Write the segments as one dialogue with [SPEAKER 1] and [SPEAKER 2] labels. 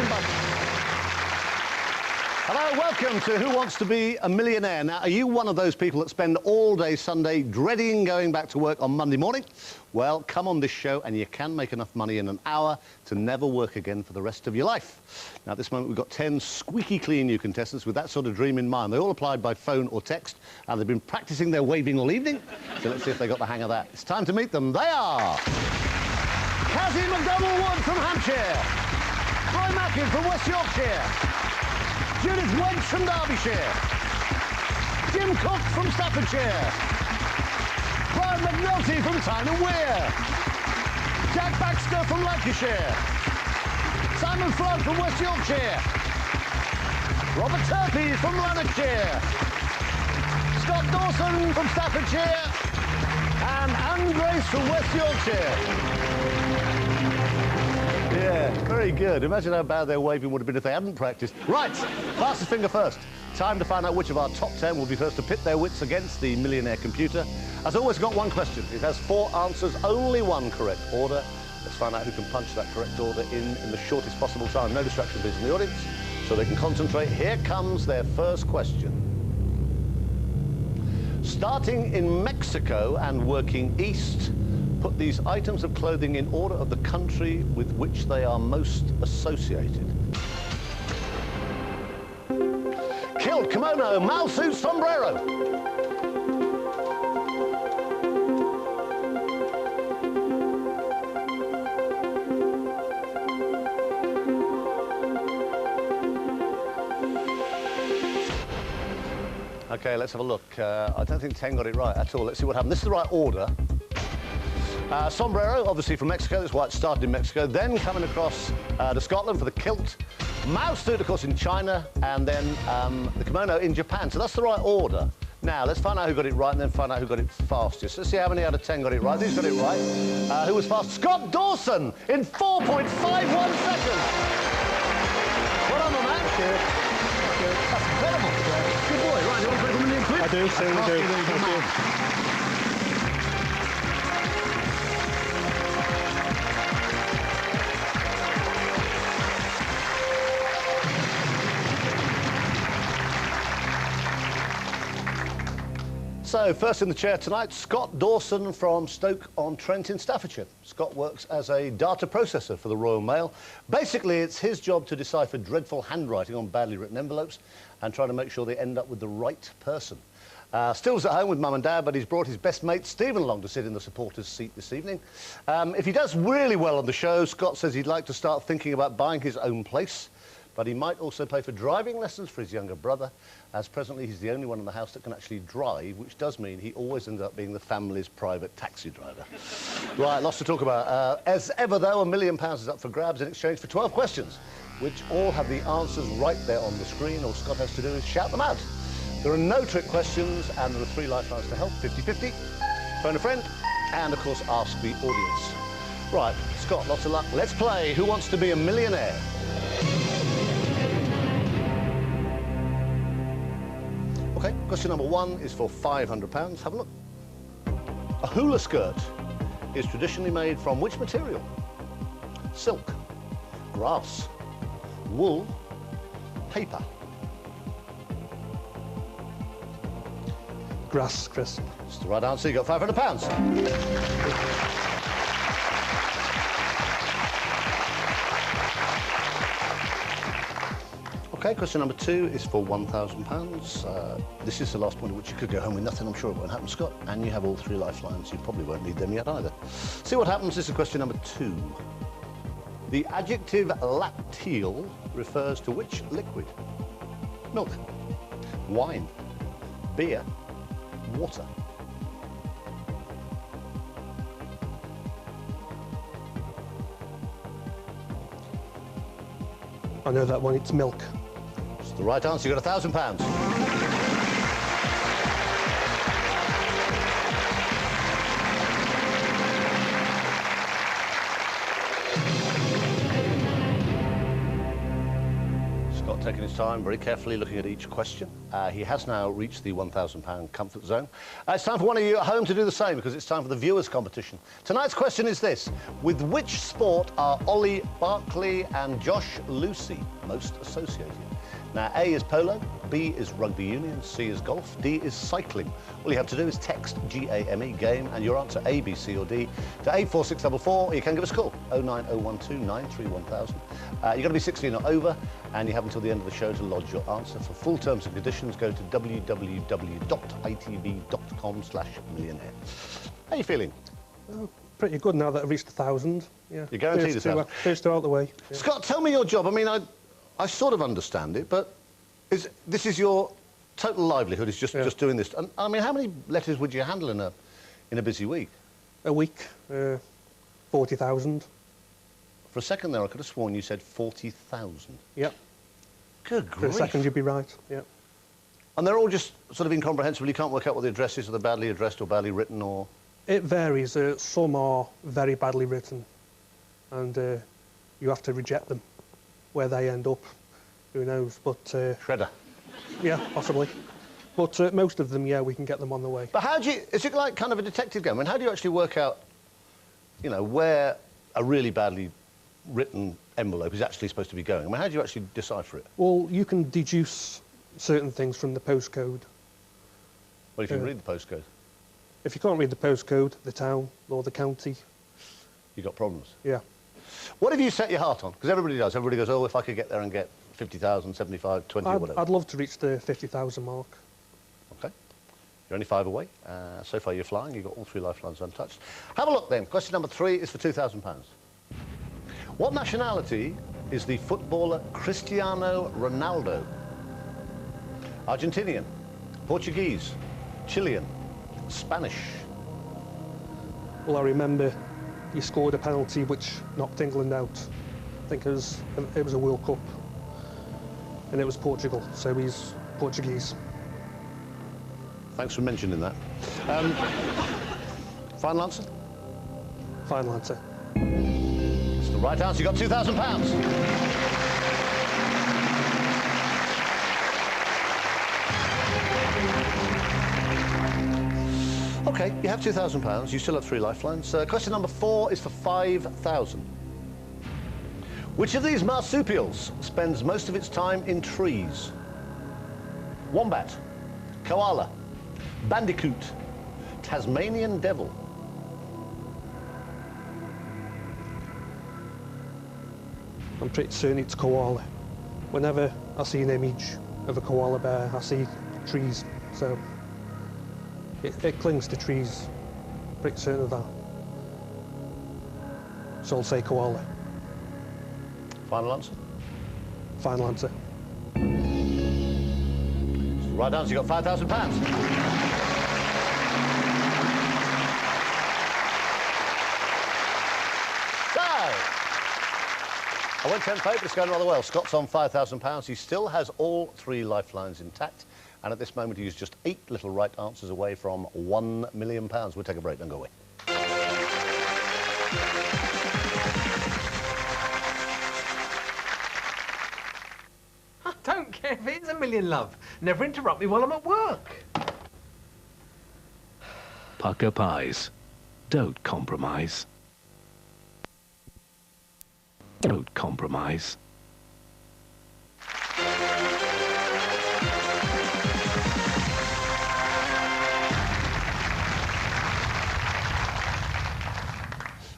[SPEAKER 1] flashing button. Hello, welcome to Who Wants to Be a Millionaire? Now, are you one of those people that spend all day Sunday dreading going back to work on Monday morning? Well, come on this show and you can make enough money in an hour to never work again for the rest of your life. Now, at this moment, we've got 10 squeaky clean new contestants with that sort of dream in mind. They all applied by phone or text, and they've been practicing their waving all evening. So let's see if they got the hang of that. It's time to meet them. They are Cassie McDonald-Wood from Hampshire, Roy Mackin from West Yorkshire, Judith Wedge from Derbyshire, Jim Cook from Staffordshire, Brian McNulty from Tyne and Wear, Jack Baxter from Lancashire, Simon Flood from West Yorkshire, Robert Turpey from Lanarkshire, Scott Dawson from Staffordshire, and Anne Grace from West Yorkshire. Yeah, very good. Imagine how bad their waving would have been if they hadn't practiced. Right, fastest finger first. Time to find out which of our top 10 will be first to pit their wits against the Millionaire computer. As always, got one question. It has 4 answers, only one correct order. Let's find out who can punch that correct order in the shortest possible time. No distraction, please, in the audience, so they can concentrate. Here comes their first question. Starting in Mexico and working east, put these items of clothing in order of the country with which they are most associated. Kilt, kimono, malsuit, sombrero. Okay, let's have a look. I don't think 10 got it right at all. Let's see what happened. This is the right order. Sombrero, obviously from Mexico, that's why it started in Mexico, then coming across to Scotland for the kilt, mouse suit, of course, in China, and then the kimono in Japan. So that's the right order. Now, let's find out who got it right and then find out who got it fastest. Let's see how many out of 10 got it right. Who's got it right? Who was fast? Scott Dawson in 4.51 seconds. Well done, my man. That's incredible. Good boy. Right, you want to play for £1,000,000 quid?
[SPEAKER 2] I do, certainly do. Thank you.
[SPEAKER 1] So, first in the chair tonight, Scott Dawson from Stoke-on-Trent in Staffordshire. Scott works as a data processor for the Royal Mail. Basically, it's his job to decipher dreadful handwriting on badly written envelopes and try to make sure they end up with the right person. Still's at home with Mum and Dad, but he's brought his best mate Stephen along to sit in the supporters' seat this evening. If he does really well on the show, Scott says he'd like to start thinking about buying his own place. But he might also pay for driving lessons for his younger brother, as presently he's the only one in the house that can actually drive, which does mean he always ends up being the family's private taxi driver. Right, lots to talk about. As ever, though, £1 million is up for grabs in exchange for 12 questions, which all have the answers right there on the screen. All Scott has to do is shout them out. There are no trick questions, and there are 3 lifelines to help, 50-50, phone a friend, and, of course, ask the audience. Right, Scott, lots of luck. Let's play Who Wants to Be a Millionaire? Okay, question number 1 is for £500. Have a look. A hula skirt is traditionally made from which material? Silk, grass, wool, paper.
[SPEAKER 2] Grass, Chris.
[SPEAKER 1] That's the right answer. You got £500. Okay, question number 2 is for £1,000. This is the last point at which you could go home with nothing. I'm sure it won't happen, Scott. And you have all 3 lifelines. You probably won't need them yet either. See what happens. This is question number 2. The adjective lacteal refers to which liquid? Milk, wine, beer, water.
[SPEAKER 2] I know that one. It's milk.
[SPEAKER 1] It's the right answer. You got £1,000. Taking his time, very carefully looking at each question. He has now reached the £1,000 comfort zone. It's time for one of you at home to do the same, because it's time for the viewers' competition. Tonight's question is this: with which sport are Ollie Barkley and Josh Lucy most associated? Now, A is polo, B is rugby union, C is golf, D is cycling. All you have to do is text GAME, game, and your answer A, B, C or D to 84644, or you can give us a call, 09012 931 You've got to be 16 or over, and you have until the end of the show to lodge your answer. For full terms and conditions, go to www.itv.com/millionaire. How are you feeling?
[SPEAKER 2] Pretty good now that I've reached 1,000. Yeah.
[SPEAKER 1] You're guaranteed
[SPEAKER 2] first two, first two out the way. Yeah.
[SPEAKER 1] Scott, tell me your job. I mean, I sort of understand it, but this is your total livelihood, is just doing this. And I mean, how many letters would you handle in a busy week?
[SPEAKER 2] A week, 40,000.
[SPEAKER 1] For a second there, I could have sworn you said 40,000.
[SPEAKER 2] Yep.
[SPEAKER 1] Good
[SPEAKER 2] For
[SPEAKER 1] grief.
[SPEAKER 2] a second, you'd be right. Yep.
[SPEAKER 1] And they're all just sort of incomprehensible. You can't work out what the address is, or they're badly addressed or badly written, or...
[SPEAKER 2] It varies. Some are very badly written, and you have to reject them. Where they end up, who knows? But
[SPEAKER 1] Shredder.
[SPEAKER 2] yeah, possibly. But most of them, yeah, we can get them on the way.
[SPEAKER 1] But how do you... Is it like kind of a detective game? I mean, how do you actually work out, you know, where a really badly written envelope is actually supposed to be going? I mean, how do you actually decipher it?
[SPEAKER 2] Well, you can deduce certain things from the postcode.
[SPEAKER 1] Well, if you can read the postcode,
[SPEAKER 2] If you can't read the postcode, the town or the county,
[SPEAKER 1] you've got problems.
[SPEAKER 2] yeah.
[SPEAKER 1] What have you set your heart on? Because everybody does. Everybody goes, oh, if I could get there and get 50,000, 75, 20 or whatever.
[SPEAKER 2] I'd love to reach the 50,000 mark.
[SPEAKER 1] OK. You're only 5 away. So far you're flying. You've got all 3 lifelines untouched. Have a look then. Question number 3 is for £2,000. What nationality is the footballer Cristiano Ronaldo? Argentinian, Portuguese, Chilean, Spanish.
[SPEAKER 2] Well, I remember he scored a penalty which knocked England out. I think it was a World Cup, and it was Portugal, so he's Portuguese.
[SPEAKER 1] Thanks for mentioning that. Final answer?
[SPEAKER 2] Final answer.
[SPEAKER 1] It's the right answer. You got £2,000. OK, you have £2,000. You still have 3 lifelines. Question number 4 is for 5,000. Which of these marsupials spends most of its time in trees? Wombat, koala, bandicoot, Tasmanian devil.
[SPEAKER 2] I'm pretty certain it's koala. Whenever I see an image of a koala bear, I see trees, so it clings to trees. Pretty certain of that. So I'll say koala.
[SPEAKER 1] Final answer?
[SPEAKER 2] Final answer.
[SPEAKER 1] It's the right answer. You got £5,000. I won't tempt fate, but it's going rather well. Scott's on £5,000. He still has all 3 lifelines intact. And at this moment, he's just 8 little right answers away from £1 million. We'll take a break, don't go away.
[SPEAKER 3] I don't care if it is a million, love. Never interrupt me while I'm at work.
[SPEAKER 4] Pucker pies. Don't compromise. Don't compromise.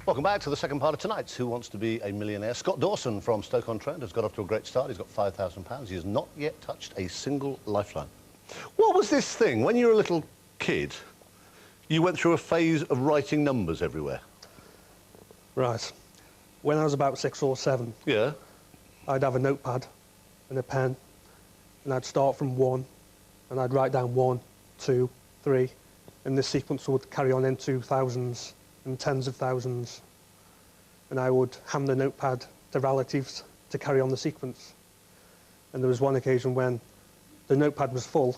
[SPEAKER 1] Welcome back to the second part of tonight's Who Wants to Be a Millionaire. Scott Dawson from Stoke-on-Trent has got off to a great start. He's got £5,000. He has not yet touched a single lifeline. What was this thing? When you were a little kid, you went through a phase of writing numbers everywhere.
[SPEAKER 2] Right. When I was about 6 or 7,
[SPEAKER 1] Yeah.
[SPEAKER 2] I'd have a notepad and a pen, and I'd start from 1, and I'd write down 1, 2, 3, and this sequence would carry on into thousands and tens of thousands. And I would hand the notepad to relatives to carry on the sequence. And there was one occasion when the notepad was full,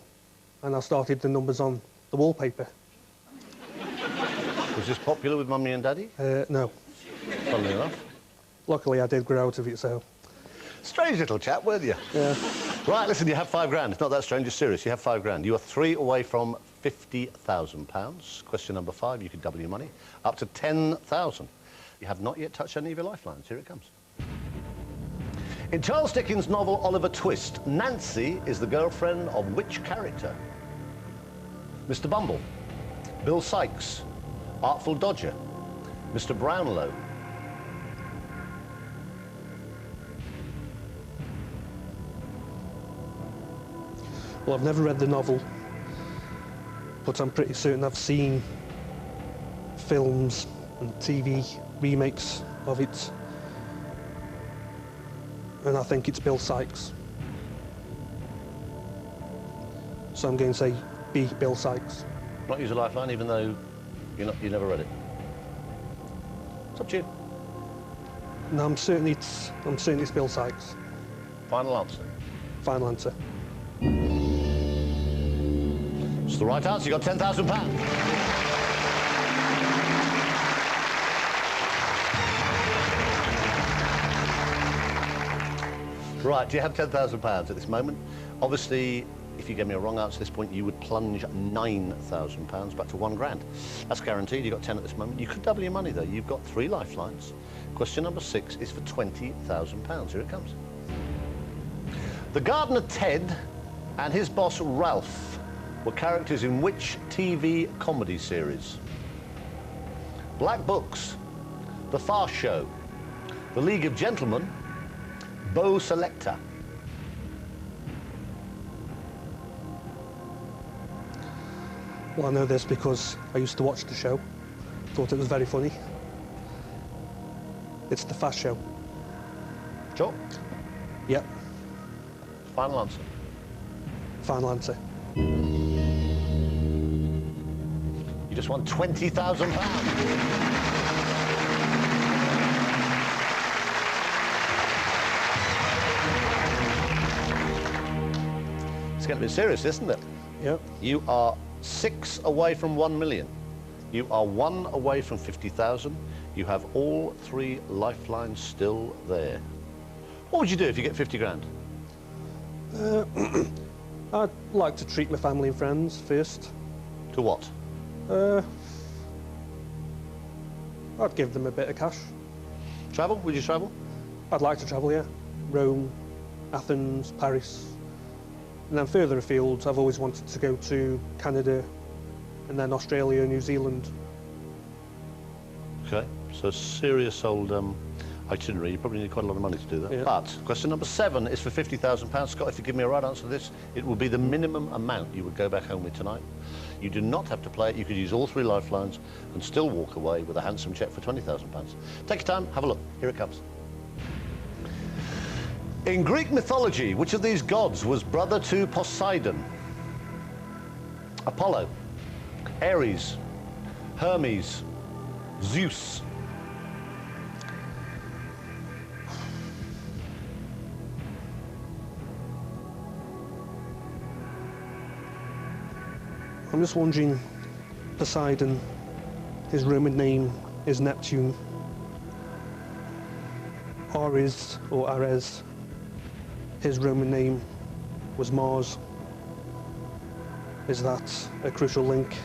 [SPEAKER 2] and I started the numbers on the wallpaper.
[SPEAKER 1] Was this popular with Mummy and Daddy?
[SPEAKER 2] No.
[SPEAKER 1] Funnily enough.
[SPEAKER 2] Luckily, I did grow out of it, so...
[SPEAKER 1] Strange little chap, weren't you?
[SPEAKER 2] Yeah.
[SPEAKER 1] Right, listen, you have £5 grand. It's not that strange, it's serious. You have £5 grand. You are 3 away from £50,000. Question number 5, you could double your money. Up to 10,000. You have not yet touched any of your lifelines. Here it comes. In Charles Dickens' novel Oliver Twist, Nancy is the girlfriend of which character? Mr. Bumble, Bill Sikes, Artful Dodger, Mr. Brownlow.
[SPEAKER 2] Well, I've never read the novel, but I'm pretty certain I've seen films and TV remakes of it. And I think it's Bill Sikes. So I'm going to say B, Bill Sikes.
[SPEAKER 1] Not use a lifeline, even though you never read it. It's up to you.
[SPEAKER 2] No, I'm certain it's Bill Sikes.
[SPEAKER 1] Final answer.
[SPEAKER 2] Final answer.
[SPEAKER 1] It's the right answer. You got £10,000. Right, do you have £10,000 at this moment? Obviously, if you gave me a wrong answer at this point, you would plunge £9,000 back to £1 grand. That's guaranteed. You've got 10 at this moment. You could double your money, though. You've got 3 lifelines. Question number 6 is for £20,000. Here it comes. The gardener Ted and his boss Ralph were characters in which TV comedy series? Black Books, The Fast Show, The League of Gentlemen, Bo Selector.
[SPEAKER 2] Well, I know this because I used to watch the show. Thought it was very funny. It's The Fast Show.
[SPEAKER 1] Sure.
[SPEAKER 2] Yep.
[SPEAKER 1] Final answer.
[SPEAKER 2] Final answer.
[SPEAKER 1] You just won £20,000. It's getting a bit serious, isn't it?
[SPEAKER 2] Yep.
[SPEAKER 1] You are 6 away from 1 million. You are 1 away from 50,000. You have all 3 lifelines still there. What would you do if you get 50 grand?
[SPEAKER 2] I'd like to treat my family and friends first.
[SPEAKER 1] To what?
[SPEAKER 2] I'd give them a bit of cash.
[SPEAKER 1] Travel? Would you travel?
[SPEAKER 2] I'd like to travel, yeah. Rome, Athens, Paris. And then further afield, I've always wanted to go to Canada and then Australia, New Zealand.
[SPEAKER 1] Okay, so serious old itinerary. You probably need quite a lot of money to do that.
[SPEAKER 2] Yeah.
[SPEAKER 1] But question number 7 is for £50,000. Scott, if you give me a right answer to this, it will be the minimum amount you would go back home with tonight. You do not have to play it. You could use all 3 lifelines and still walk away with a handsome cheque for £20,000. Take your time, have a look. Here it comes. In Greek mythology, which of these gods was brother to Poseidon? Apollo, Ares, Hermes, Zeus.
[SPEAKER 2] I'm just wondering, Poseidon, his Roman name is Neptune. Ares, or Ares, his Roman name was Mars. Is that a crucial link?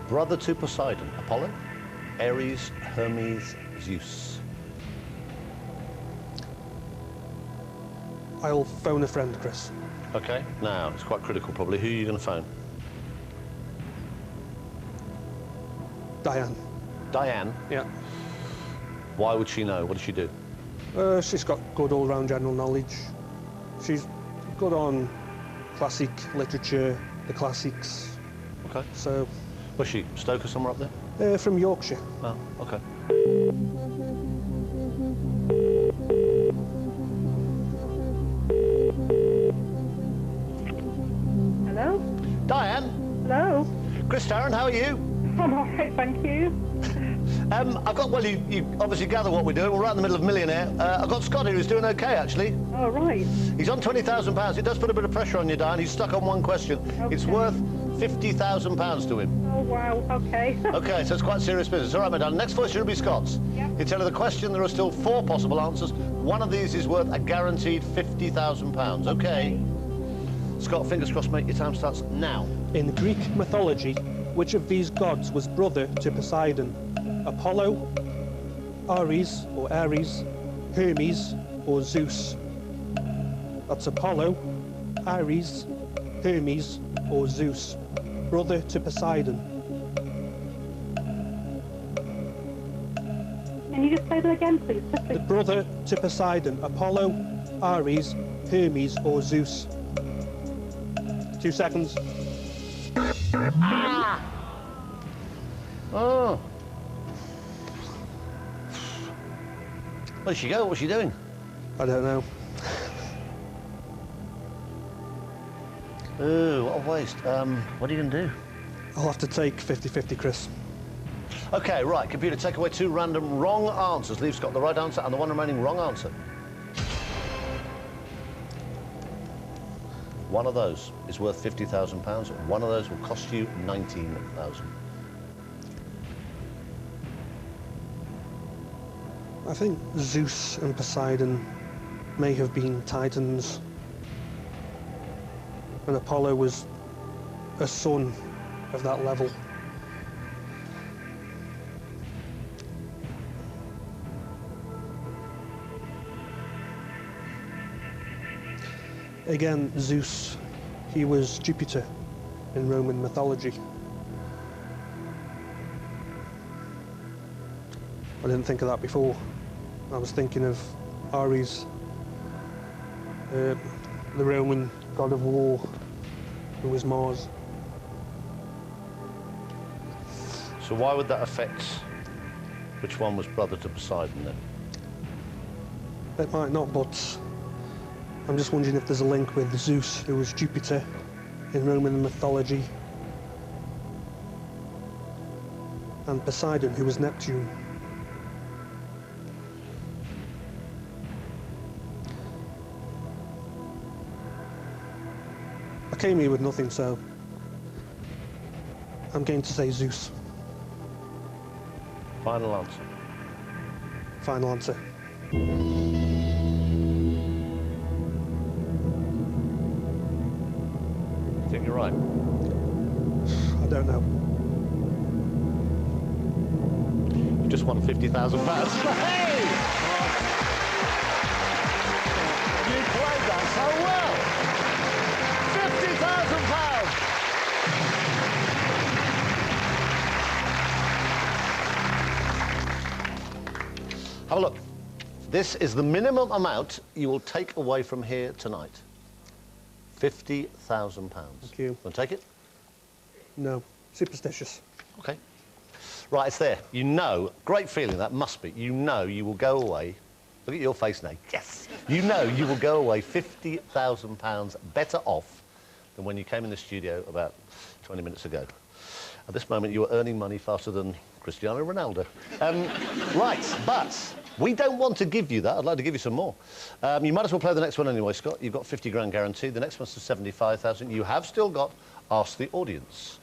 [SPEAKER 1] Brother to Poseidon, Apollo, Ares, Hermes, Zeus.
[SPEAKER 2] I'll phone a friend, Chris.
[SPEAKER 1] Okay, now, it's quite critical probably. Who are you going to phone?
[SPEAKER 2] Diane.
[SPEAKER 1] Diane?
[SPEAKER 2] Yeah.
[SPEAKER 1] Why would she know? What does she do?
[SPEAKER 2] She's got good all-round general knowledge. She's good on classic literature, the classics.
[SPEAKER 1] Okay.
[SPEAKER 2] So,
[SPEAKER 1] Was she Stoker somewhere up there?
[SPEAKER 2] from Yorkshire.
[SPEAKER 1] Oh, okay.
[SPEAKER 5] Hello?
[SPEAKER 1] Diane?
[SPEAKER 5] Hello?
[SPEAKER 1] Chris Tarrant, how are you?
[SPEAKER 5] I'm all right, thank you.
[SPEAKER 1] I've got, well, you obviously gather what we're doing. We're right in the middle of Millionaire. I've got Scott here who's doing okay, actually.
[SPEAKER 5] Oh, right.
[SPEAKER 1] He's on £20,000. It does put a bit of pressure on you, Diane. He's stuck on one question.
[SPEAKER 5] Okay.
[SPEAKER 1] It's worth £50,000 to him.
[SPEAKER 5] Oh, wow, okay.
[SPEAKER 1] Okay, so it's quite serious business. All right, my darling. Next question will be Scott's.
[SPEAKER 5] Yep.
[SPEAKER 1] You tell her the question. There are still 4 possible answers. One of these is worth a guaranteed £50,000. Okay. Scott, fingers crossed, mate. Your time starts now.
[SPEAKER 2] In Greek mythology, which of these gods was brother to Poseidon? Apollo, Ares, Hermes, or Zeus? That's Apollo, Ares, Hermes, or Zeus. Brother to Poseidon.
[SPEAKER 5] Can you just say that again, please?
[SPEAKER 2] The brother to Poseidon, Apollo, Ares, Hermes, or Zeus. 2 seconds.
[SPEAKER 1] Oh. Where'd she go? What's she doing?
[SPEAKER 2] I don't know.
[SPEAKER 1] Ooh, what a waste. What are you going to do?
[SPEAKER 2] I'll have to take 50-50, Chris.
[SPEAKER 1] OK, right, computer, take away 2 random wrong answers. Leave Scott the right answer and the one remaining wrong answer. One of those is worth £50,000. One of those will cost you £19,000.
[SPEAKER 2] I think Zeus and Poseidon may have been titans, and Apollo was a son of that level. Again, Zeus, he was Jupiter in Roman mythology. I didn't think of that before. I was thinking of Ares, the Roman god of war, who was Mars.
[SPEAKER 1] So why would that affect which one was brother to Poseidon then?
[SPEAKER 2] It might not, but I'm just wondering if there's a link with Zeus, who was Jupiter in Roman mythology, and Poseidon, who was Neptune. I came here with nothing, so I'm going to say Zeus.
[SPEAKER 1] Final answer.
[SPEAKER 2] Final answer.
[SPEAKER 1] Think you're right?
[SPEAKER 2] I don't know.
[SPEAKER 1] You just won £50,000. Hey! You played that so well. £50,000. Have a look. This is the minimum amount you will take away from here tonight. £50,000.
[SPEAKER 2] Thank you.
[SPEAKER 1] Want to take it?
[SPEAKER 2] No. Superstitious.
[SPEAKER 1] OK. Right, it's there. You know, great feeling that must be. You know you will go away. Look at your face now. Yes. You know you will go away £50,000 better off than when you came in the studio about 20 minutes ago. At this moment, you are earning money faster than Cristiano Ronaldo. Right, but we don't want to give you that. I'd like to give you some more. You might as well play the next one anyway, Scott. You've got 50 grand guaranteed. The next one's to 75,000. You have still got Ask the Audience.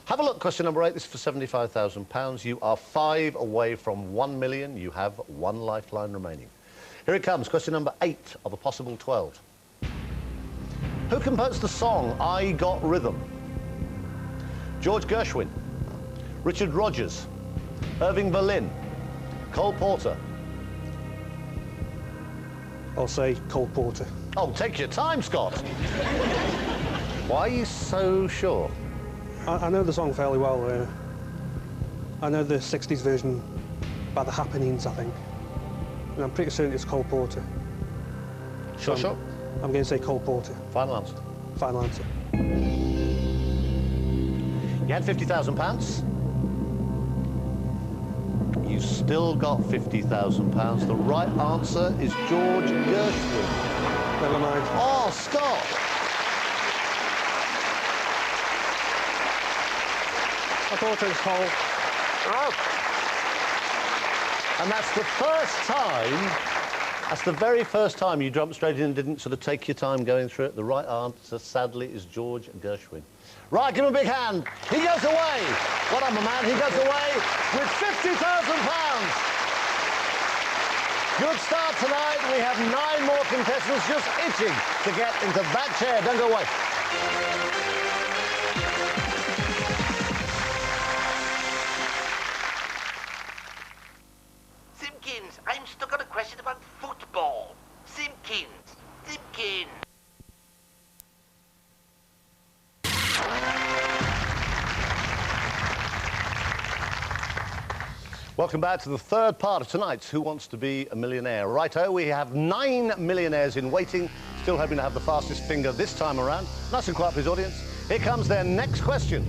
[SPEAKER 1] Have a look, question number 8. This is for £75,000. You are 5 away from 1 million. You have 1 lifeline remaining. Here it comes, question number 8 of a possible 12. Who composed the song I Got Rhythm? George Gershwin, Richard Rodgers, Irving Berlin, Cole Porter.
[SPEAKER 2] I'll say Cole Porter.
[SPEAKER 1] Oh, take your time, Scott. Why are you so sure?
[SPEAKER 2] I know the song fairly well. I know the 60s version by The Happenings, I think. And I'm pretty certain it's Cole Porter.
[SPEAKER 1] Sure, sure.
[SPEAKER 2] I'm going to say Cole Porter.
[SPEAKER 1] Final answer.
[SPEAKER 2] Final answer.
[SPEAKER 1] You had £50,000. You still got £50,000. The right answer is George Gershwin.
[SPEAKER 2] Never mind.
[SPEAKER 1] Oh, Scott!
[SPEAKER 2] I thought it was Cole.
[SPEAKER 1] Oh. And that's the first time, that's the very first time you jumped straight in and didn't sort of take your time going through it. The right answer, sadly, is George Gershwin. Right, give him a big hand. He goes away. Well done, my man. He goes away with £50,000. Good start tonight. We have 9 more contestants just itching to get into that chair. Don't go away.
[SPEAKER 6] Simpkins, I'm stuck on a question about football. Simpkins.
[SPEAKER 1] Welcome back to the third part of tonight's Who Wants to Be a Millionaire? Righto, we have 9 millionaires in waiting, still hoping to have the fastest finger this time around. Nice and quiet for his audience. Here comes their next question.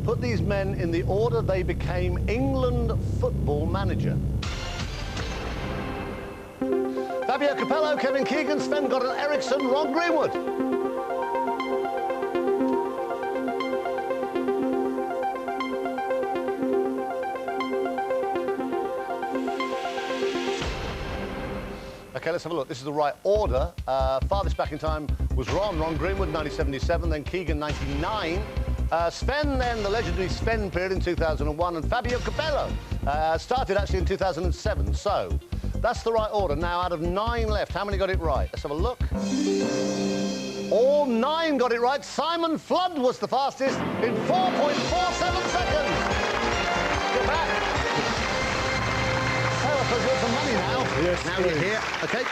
[SPEAKER 1] Put these men in the order they became England football manager. Fabio Capello, Kevin Keegan, Sven-Goran Eriksson, Ron Greenwood. OK, let's have a look. This is the right order. Farthest back in time was Ron Greenwood, 1977, then Keegan, 99. Sven, then the legendary Sven period in 2001, and Fabio Capello started actually in 2007. So that's the right order. Now, out of 9 left, how many got it right? Let's have a look. All 9 got it right. Simon Flood was the fastest in 4.47 seconds. Get back. So I suppose you want some money now.
[SPEAKER 2] Yes,
[SPEAKER 1] now you're here. OK.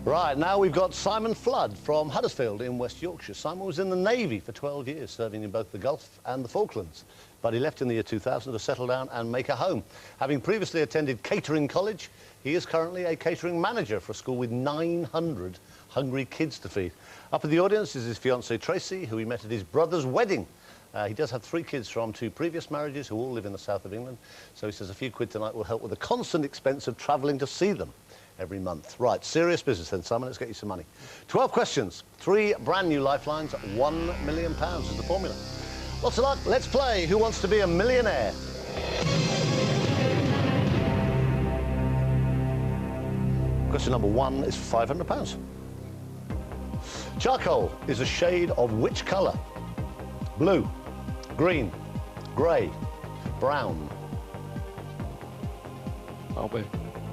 [SPEAKER 1] Right, now we've got Simon Flood from Huddersfield in West Yorkshire. Simon was in the Navy for 12 years, serving in both the Gulf and the Falklands. But he left in the year 2000 to settle down and make a home. Having previously attended catering college, he is currently a catering manager for a school with 900 hungry kids to feed. Up in the audience is his fiancée Tracy, who he met at his brother's wedding. He does have 3 kids from 2 previous marriages who all live in the south of England. So he says a few quid tonight will help with the constant expense of travelling to see them every month. Right, serious business then, Simon. Let's get you some money. 12 questions, 3 brand new lifelines, £1 million is the formula. Lots of luck. Let's play Who Wants to Be a Millionaire? Question number 1 is for £500. Charcoal is a shade of which colour? Blue, green, grey, brown.
[SPEAKER 4] I'll be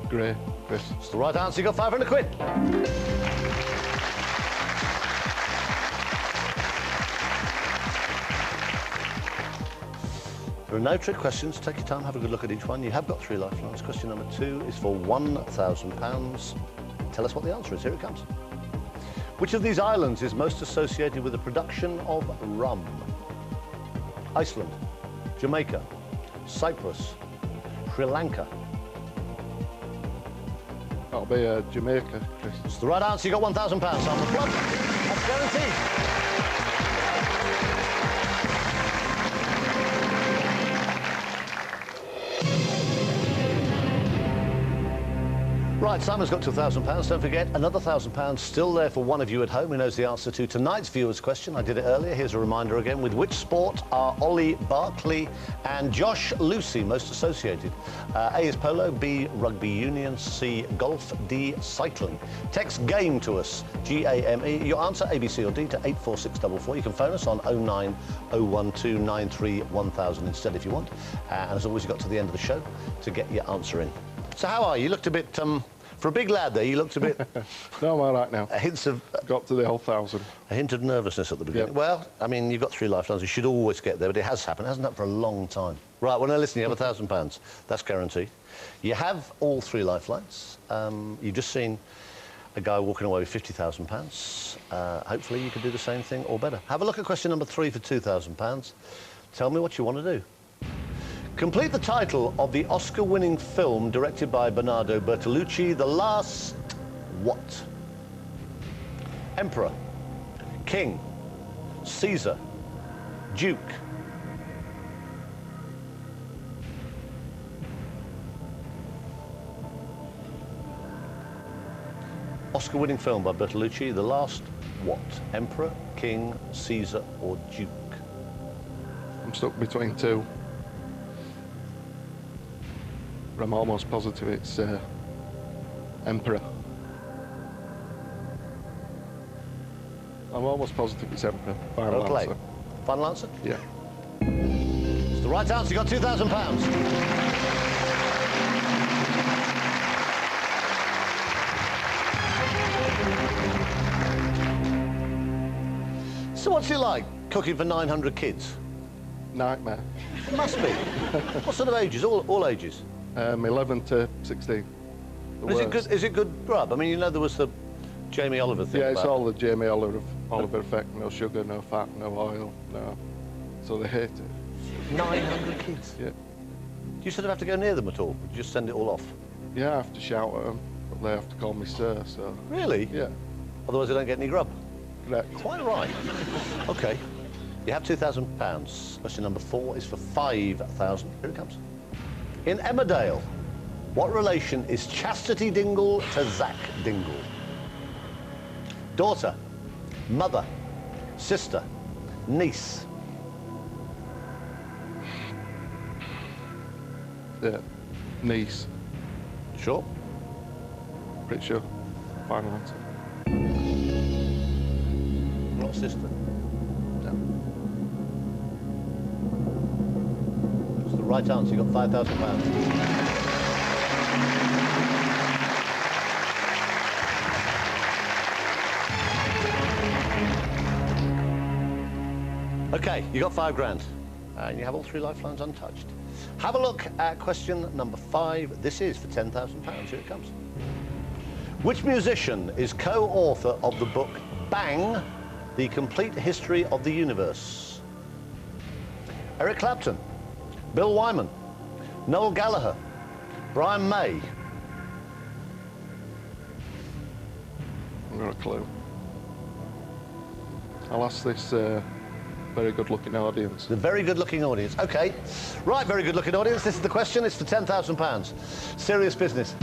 [SPEAKER 4] grey, Chris.
[SPEAKER 1] It's the right answer. You got 500 quid. There are no trick questions. Take your time, have a good look at each one. You have got 3 lifelines. Question number 2 is for £1,000. Tell us what the answer is. Here it comes. Which of these islands is most associated with the production of rum? Iceland, Jamaica, Cyprus, Sri Lanka.
[SPEAKER 4] That'll be Jamaica, Chris.
[SPEAKER 1] It's the right answer. You got £1,000 on the plug. That's guaranteed. Right, Simon's got £2,000. Don't forget, another £1,000 still there for one of you at home who knows the answer to tonight's viewer's question. I did it earlier. Here's a reminder again. With which sport are Ollie Barkley and Josh Lucy most associated? A is polo, B, rugby union, C, golf, D, cycling. Text GAME to us, G-A-M-E. Your answer, A, B, C or D, to 84644. You can phone us on 09012931000 instead if you want. And as always, you got to the end of the show to get your answer in. So how are you? You looked a bit, for a big lad there, you looked a bit...
[SPEAKER 4] No, I'm all right now.
[SPEAKER 1] Hints of...
[SPEAKER 4] Got to the whole 1,000.
[SPEAKER 1] A hint of nervousness at the beginning.
[SPEAKER 4] Yep.
[SPEAKER 1] Well, I mean, you've got 3 lifelines. You should always get there, but it has happened. It hasn't happened for a long time. Right, well, now listen, you have £1,000. That's guaranteed. You have all 3 lifelines. You've just seen a guy walking away with £50,000. Hopefully you can do the same thing or better. Have a look at question number 3 for £2,000. Tell me what you want to do. Complete the title of the Oscar-winning film directed by Bernardo Bertolucci, The Last... what? Emperor, King, Caesar, Duke. Oscar-winning film by Bertolucci, The Last what? Emperor, King, Caesar, or Duke?
[SPEAKER 4] I'm stuck between two. But I'm almost positive it's Emperor. I'm almost positive it's Emperor. Final
[SPEAKER 1] Okay.
[SPEAKER 4] answer.
[SPEAKER 1] Final answer?
[SPEAKER 4] Yeah.
[SPEAKER 1] It's the right answer. You got £2,000. So what's it like cooking for 900 kids?
[SPEAKER 4] Nightmare.
[SPEAKER 1] It must be. What sort of ages? All ages.
[SPEAKER 4] 11 to 16. The
[SPEAKER 1] Is it
[SPEAKER 4] worst.
[SPEAKER 1] good? Is it good grub? I mean, you know, there was the Jamie Oliver thing.
[SPEAKER 4] Yeah, it's
[SPEAKER 1] about-
[SPEAKER 4] all the Jamie Oliver effect. No sugar, no fat, no oil, no. So they hate it.
[SPEAKER 1] 900 kids.
[SPEAKER 4] Yeah.
[SPEAKER 1] Do you sort of have to go near them at all? Or do you just send it all off?
[SPEAKER 4] Yeah, I have to shout at them, but they have to call me sir. So.
[SPEAKER 1] Really?
[SPEAKER 4] Yeah.
[SPEAKER 1] Otherwise, they don't get any grub.
[SPEAKER 4] Correct.
[SPEAKER 1] Quite right. Okay. You have £2,000. Question number 4 is for 5,000. Here it comes. In Emmerdale, what relation is Chastity Dingle to Zach Dingle? Daughter, mother, sister, niece.
[SPEAKER 4] Yeah. Niece.
[SPEAKER 1] Sure?
[SPEAKER 4] Pretty sure. Final answer.
[SPEAKER 1] Not sister. No. It's the right answer. You got £5,000. Okay, you got £5,000. And you have all 3 lifelines untouched. Have a look at question number 5. This is for £10,000. Here it comes. Which musician is co-author of the book Bang, The Complete History of the Universe? Eric Clapton, Bill Wyman, Noel Gallagher, Brian May.
[SPEAKER 4] I've got a clue. I'll ask this very good-looking audience.
[SPEAKER 1] The very good-looking audience. Okay, right, very good-looking audience. This is the question. It's for £10,000. Serious business.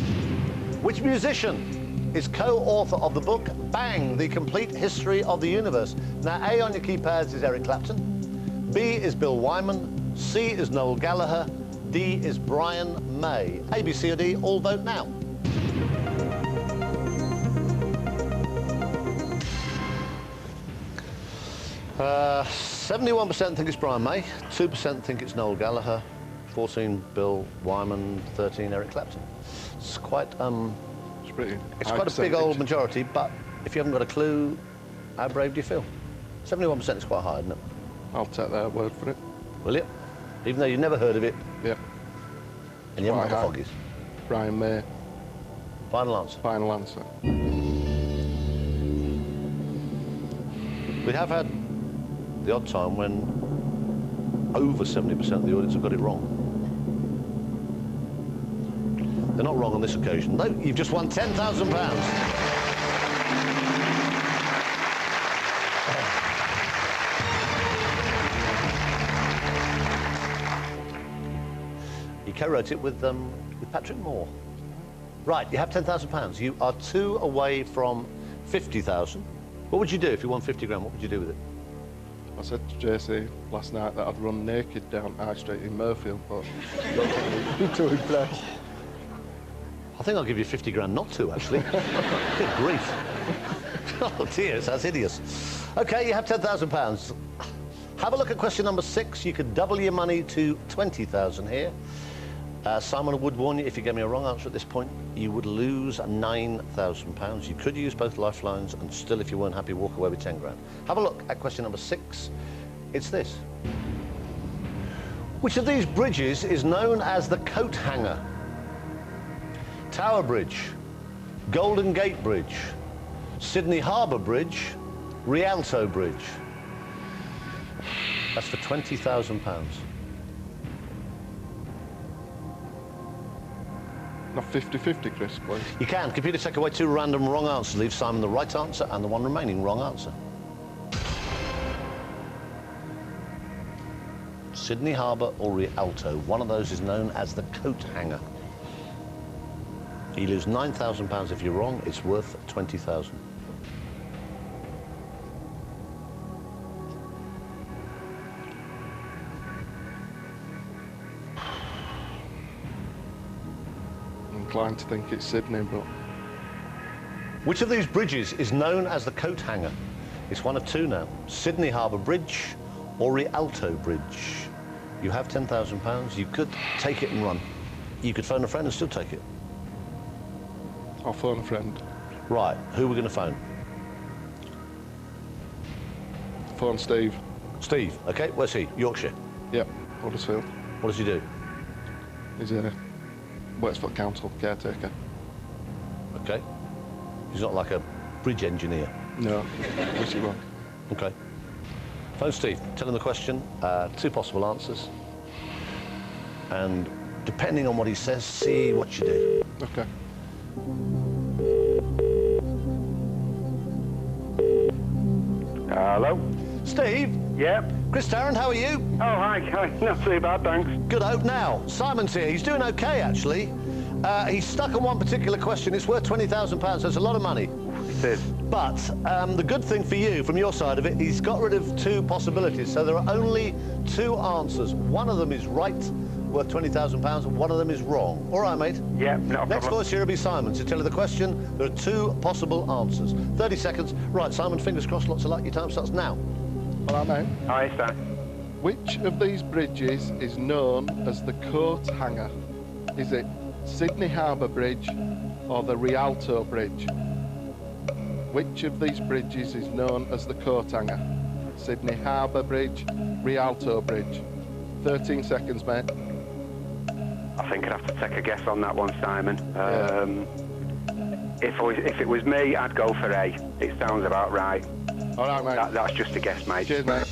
[SPEAKER 1] Which musician is co-author of the book Bang, The Complete History of the Universe? Now, A on your keypads is Eric Clapton. B is Bill Wyman. C is Noel Gallagher. D is Brian May. A, B, C, or D, all vote now. Uh, 71% think it's Brian May, 2% think it's Noel Gallagher, 14 Bill Wyman, 13 Eric Clapton. It's quite
[SPEAKER 4] It's pretty.
[SPEAKER 1] it's
[SPEAKER 4] high
[SPEAKER 1] quite a big
[SPEAKER 4] percentage.
[SPEAKER 1] old majority, but if you haven't got a clue, how brave do you feel? 71% is quite high, isn't it?
[SPEAKER 4] I'll take their word for it.
[SPEAKER 1] Will you? Even though you've never heard of it
[SPEAKER 4] Yeah.
[SPEAKER 1] and you haven't got the
[SPEAKER 4] Quite high.
[SPEAKER 1] foggies.
[SPEAKER 4] Brian May.
[SPEAKER 1] Final answer.
[SPEAKER 4] Final answer.
[SPEAKER 1] We have had the odd time when over 70% of the audience have got it wrong. They're not wrong on this occasion. No, you've just won £10,000. You co-wrote it with Patrick Moore. Right, you have £10,000. You are 2 away from 50,000. What would you do if you won 50 grand? What would you do with it?
[SPEAKER 4] I said to JC last night that I'd run naked down High Street in Murfield, but to impress.
[SPEAKER 1] I think I'll give you 50 grand not to, actually. Good grief. Oh, dear, that's hideous. OK, you have £10,000. Have a look at question number 6. You could double your money to 20,000 here. Simon would warn you, if you gave me a wrong answer at this point, you would lose £9,000. You could use both lifelines and still, if you weren't happy, walk away with 10 grand. Have a look at question number 6. It's this. Which of these bridges is known as the coat hanger? Tower Bridge, Golden Gate Bridge, Sydney Harbour Bridge, Rialto Bridge. That's for £20,000.
[SPEAKER 4] Not 50-50, Chris, please.
[SPEAKER 1] You can. Computer, take away 2 random wrong answers. Leave Simon the right answer and the 1 remaining wrong answer. Sydney Harbour or Rialto. One of those is known as the coat hanger. You lose £9,000 if you're wrong. It's worth 20,000.
[SPEAKER 4] I'm inclined to think it's Sydney, but
[SPEAKER 1] Which of these bridges is known as the coat hanger? It's one of two now. Sydney Harbour Bridge or Rialto Bridge. You have £10,000. You could take it and run. You could phone a friend and still take it.
[SPEAKER 4] I'll phone a friend.
[SPEAKER 1] Right, who are we going to phone?
[SPEAKER 4] Phone Steve.
[SPEAKER 1] Steve, OK, where's he? Yorkshire.
[SPEAKER 4] Yep, Huddersfield.
[SPEAKER 1] What does he do?
[SPEAKER 4] He's works for the council, caretaker.
[SPEAKER 1] OK. He's not like a bridge engineer.
[SPEAKER 4] No, wish he was.
[SPEAKER 1] OK. Phone Steve, tell him the question, two possible answers. And depending on what he says, see what you do.
[SPEAKER 4] Okay.
[SPEAKER 7] Hello?
[SPEAKER 1] Steve?
[SPEAKER 7] Yep.
[SPEAKER 1] Chris Tarrant, how are you?
[SPEAKER 7] Oh, hi. Not too bad, thanks.
[SPEAKER 1] Good hope now. Simon's here. He's doing OK, actually. He's stuck on one particular question. It's worth £20,000, so it's a lot of money.
[SPEAKER 7] It is.
[SPEAKER 1] But the good thing for you, from your side of it, he's got rid of two possibilities. So there are only two answers. One of them is right, worth £20,000, and one of them is wrong. All right, mate?
[SPEAKER 7] Yep, no
[SPEAKER 1] Next
[SPEAKER 7] problem.
[SPEAKER 1] voice here will be Simon. To tell you the question, there are two possible answers. 30 seconds. Right, Simon, fingers crossed, lots of luck. Your time starts now.
[SPEAKER 4] Well, I know.
[SPEAKER 7] Hi, Stan.
[SPEAKER 4] Which of these bridges is known as the coat hanger? Is it Sydney Harbour Bridge or the Rialto Bridge? Which of these bridges is known as the coat hanger? Sydney Harbour Bridge, Rialto Bridge. 13 seconds, mate.
[SPEAKER 7] I think I'd have to take a guess on that one, Simon.
[SPEAKER 4] Yeah.
[SPEAKER 7] If it was me, I'd go for A. It sounds about right.
[SPEAKER 4] All right, mate.
[SPEAKER 7] That's just a guess, mate.
[SPEAKER 4] Cheers, mate.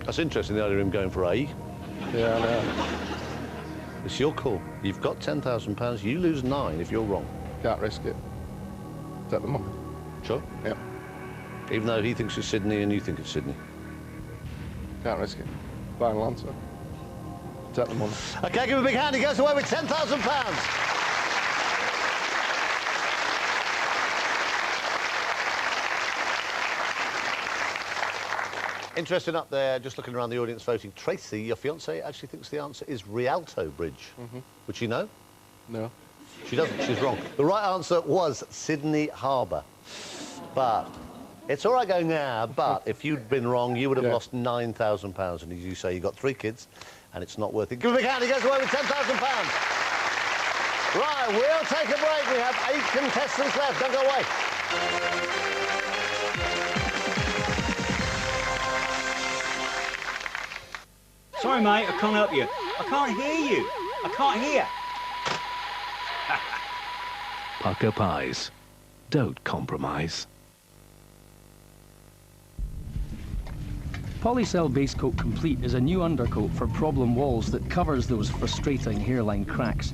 [SPEAKER 1] That's interesting, the idea of him going for A.
[SPEAKER 4] Yeah, I know.
[SPEAKER 1] It's your call. You've got £10,000. You lose 9 if you're wrong.
[SPEAKER 4] Can't risk it. Take the money.
[SPEAKER 1] Sure?
[SPEAKER 4] Yep.
[SPEAKER 1] Even though he thinks it's Sydney and you think it's Sydney.
[SPEAKER 4] Can't risk it. Final answer. Take the money.
[SPEAKER 1] OK, give him a big hand. He goes away with £10,000. Interesting up there, just looking around the audience voting. Tracy, your fiancée, actually thinks the answer is Rialto Bridge. Would she know?
[SPEAKER 4] No.
[SPEAKER 1] She doesn't. She's wrong. The right answer was Sydney Harbour. But it's all right going there, but if you'd been wrong, you would have lost £9,000. And as you say, you've got 3 kids, and it's not worth it. Give him a big hand. He goes away with £10,000. Right, we'll take a break. We have 8 contestants left. Don't go away.
[SPEAKER 8] Sorry, mate, I can't help you. I can't hear you. I can't hear.
[SPEAKER 9] Pucker Pies. Don't compromise.
[SPEAKER 10] Polycell Base Coat Complete is a new undercoat for problem walls that covers those frustrating hairline cracks.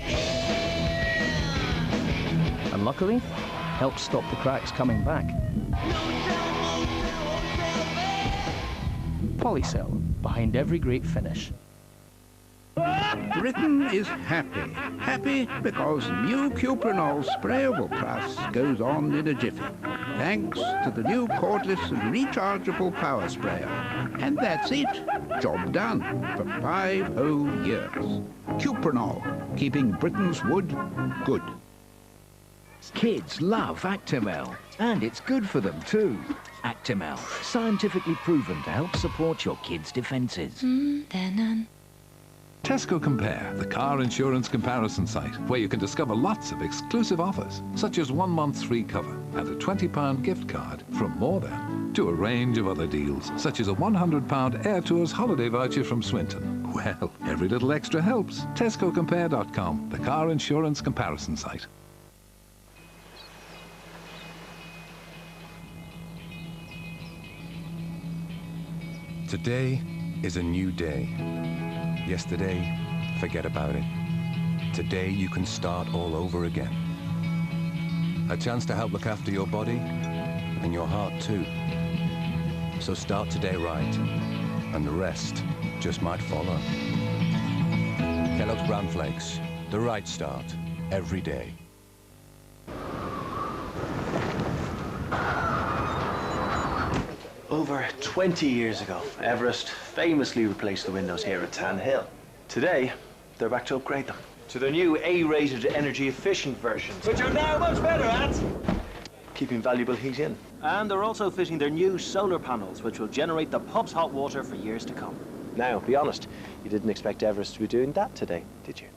[SPEAKER 10] And luckily, helps stop the cracks coming back. Polycell, behind every great finish.
[SPEAKER 11] Britain is happy. Happy because new Cuprinol sprayable plus goes on in a jiffy. Thanks to the new cordless and rechargeable power sprayer. And that's it. Job done for 5 whole years. Cuprinol, keeping Britain's wood good.
[SPEAKER 12] Kids love Actimel, and it's good for them too. Actimel, scientifically proven to help support your kids' defences.
[SPEAKER 9] Tesco Compare, the car insurance comparison site, where you can discover lots of exclusive offers, such as 1 month's free cover and a £20 gift card from More Than, to a range of other deals, such as a £100 Air Tours holiday voucher from Swinton. Well, every little extra helps. TescoCompare.com, the car insurance comparison site.
[SPEAKER 13] Today is a new day. Yesterday, forget about it. Today, you can start all over again. A chance to help look after your body and your heart too. So start today right, and the rest just might follow. Kellogg's Bran Flakes, the right start. every day.
[SPEAKER 14] Over 20 years ago, Everest famously replaced the windows here at Tan Hill. Today, they're back to upgrade them to their new A-rated energy-efficient versions, which are now much better at keeping valuable heat in. And they're also fitting their new solar panels, which will generate the pub's hot water for years to come. Now, be honest, you didn't expect Everest to be doing that today, did you?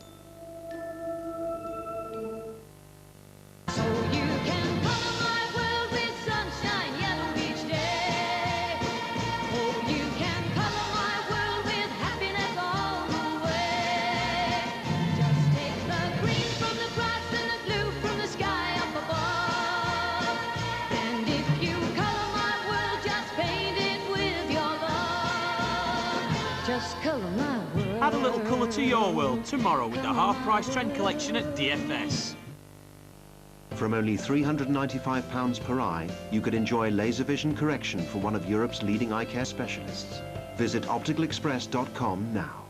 [SPEAKER 15] Add a little colour to your world tomorrow with the half-price trend collection at DFS.
[SPEAKER 16] From only £395 per eye, you could enjoy laser vision correction for one of Europe's leading eye care specialists. Visit opticalexpress.com now.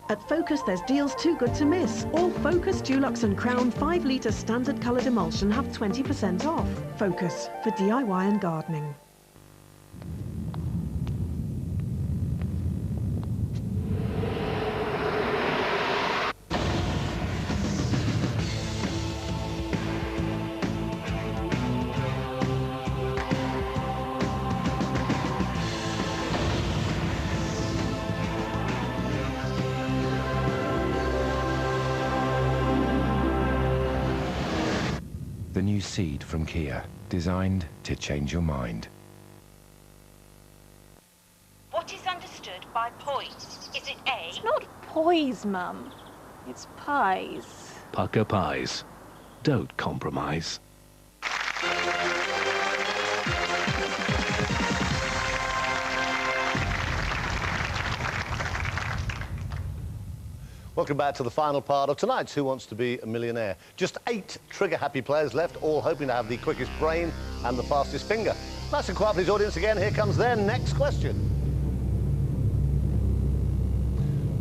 [SPEAKER 17] At Focus, there's deals too good to miss. All Focus, Dulux and Crown 5-litre standard coloured emulsion have 20% off. Focus, for DIY and gardening.
[SPEAKER 13] The new Ceed from Kia, designed to change your mind.
[SPEAKER 18] What is understood by poise? Is it A?
[SPEAKER 19] It's not poise, Mum. It's pies.
[SPEAKER 12] Pucker pies. Don't compromise.
[SPEAKER 1] Welcome back to the final part of tonight's Who Wants to Be a Millionaire. Just 8 trigger-happy players left, all hoping to have the quickest brain and the fastest finger. Nice and quiet, please, audience. Again, here comes their next question.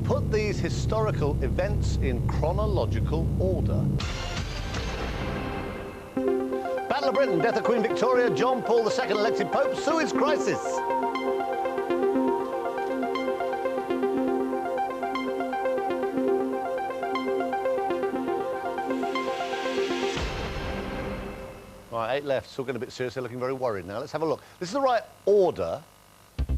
[SPEAKER 1] Put these historical events in chronological order. Battle of Britain, death of Queen Victoria, John Paul II elected Pope, Suez Crisis. Right, 8 left, still getting a bit serious, they're looking very worried now. Let's have a look. This is the right order.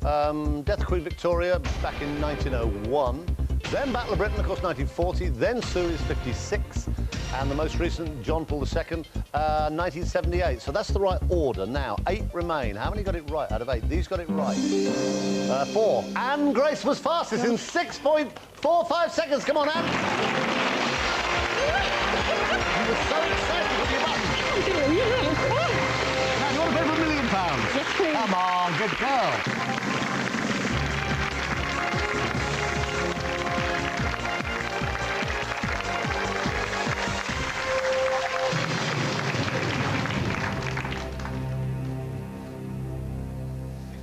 [SPEAKER 1] Death of Queen Victoria back in 1901, then Battle of Britain, of course, 1940, then Suez 56, and the most recent, John Paul II, 1978. So that's the right order. Now, 8 remain. How many got it right out of 8? These got it right. 4. Anne Grace was fastest in 6.45 seconds. Come on, Anne. You were so excited with your button. Now, you want to pay for £1 million?
[SPEAKER 19] Yes, please.
[SPEAKER 1] Come on, good girl.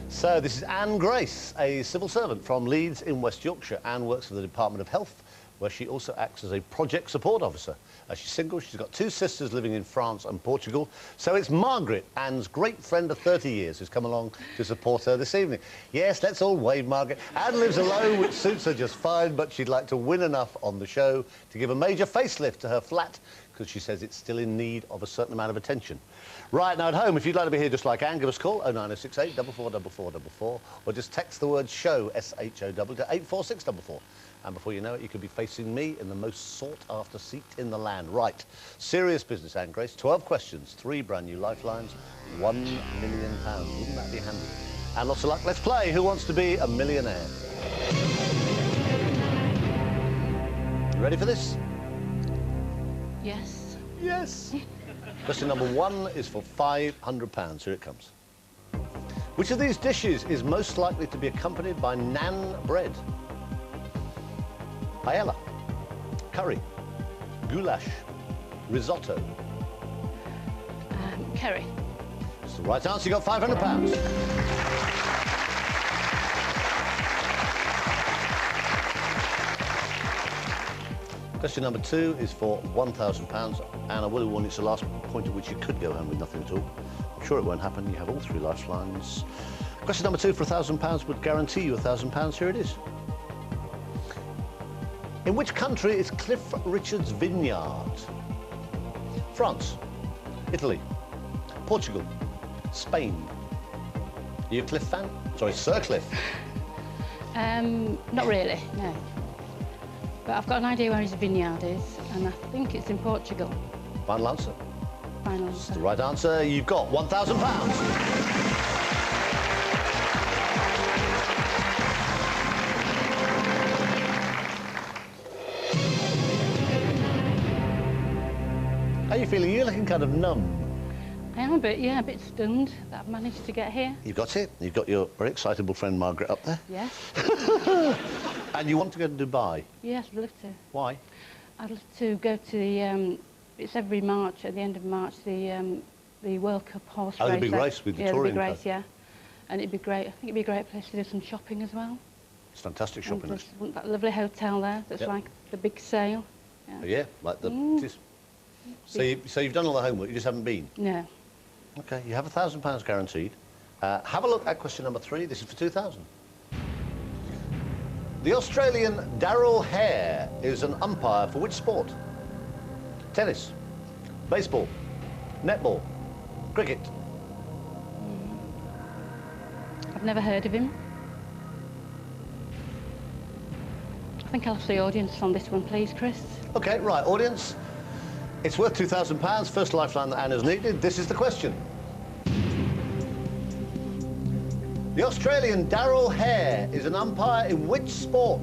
[SPEAKER 1] So this is Anne Grace, a civil servant from Leeds in West Yorkshire. Anne works for the Department of Health, where she also acts as a project support officer. She's single, she's got 2 sisters living in France and Portugal. So it's Margaret, Anne's great friend of 30 years, who's come along to support her this evening. Yes, let's all wave, Margaret. Anne lives alone, which suits her just fine, but she'd like to win enough on the show to give a major facelift to her flat, because she says it's still in need of a certain amount of attention. Right, now at home, if you'd like to be here just like Anne, give us a call, 09068 444444, or just text the word SHOW, S-H-O-W, to 84644. And before you know it, you could be facing me in the most sought-after seat in the land. Right, serious business, Anne Grace. 12 questions, 3 brand new lifelines, £1 million. Wouldn't that be handy? And lots of luck. Let's play Who Wants to Be a Millionaire? You ready for this?
[SPEAKER 19] Yes.
[SPEAKER 1] Yes. Question number 1 is for £500. Here it comes. Which of these dishes is most likely to be accompanied by naan bread? Paella, curry, goulash, risotto.
[SPEAKER 19] Curry.
[SPEAKER 1] That's the right answer. You got £500. Question number 2 is for £1,000, and I will warn you, it's the last point at which you could go home with nothing at all. I'm sure it won't happen. You have all 3 lifelines. Question number 2 for £1,000 would guarantee you £1,000. Here it is. In which country is Cliff Richard's vineyard? France, Italy, Portugal, Spain. Are you a Cliff fan? Sorry, Sir Cliff.
[SPEAKER 20] Not really, no. But I've got an idea where his vineyard is, and I think it's in Portugal.
[SPEAKER 1] Final answer?
[SPEAKER 20] Final
[SPEAKER 1] That's
[SPEAKER 20] answer.
[SPEAKER 1] the right answer. You've got £1,000. How are you feeling? You're looking kind of numb.
[SPEAKER 20] I am a bit, yeah, a bit stunned that I've managed to get here.
[SPEAKER 1] You've got it. You've got your very excitable friend Margaret up there.
[SPEAKER 20] Yes.
[SPEAKER 1] And you want to go to Dubai?
[SPEAKER 20] Yes, I'd love to.
[SPEAKER 1] Why?
[SPEAKER 20] I'd love to go to the, it's every March, at the end of March, the World Cup horse race.
[SPEAKER 1] Oh, the big race with the touring
[SPEAKER 20] the big race,
[SPEAKER 1] club.
[SPEAKER 20] yeah. And it'd be great, I think it'd be a great place to do some shopping as well.
[SPEAKER 1] It's fantastic shopping.
[SPEAKER 20] And there's that lovely hotel there that's
[SPEAKER 1] Yep.
[SPEAKER 20] like the big sale.
[SPEAKER 1] Yeah, like the... So you've done all the homework, you just haven't been?
[SPEAKER 20] No.
[SPEAKER 1] OK, you have £1,000 guaranteed. Have a look at question number 3. This is for 2,000. The Australian Daryl Hare is an umpire for which sport? Tennis, baseball, netball, cricket.
[SPEAKER 20] I've never heard of him. I think I'll have the audience on this one, please, Chris.
[SPEAKER 1] OK, right, audience. It's worth £2,000. First lifeline that Anna's needed. This is the question. The Australian Daryl Hare is an umpire in which sport?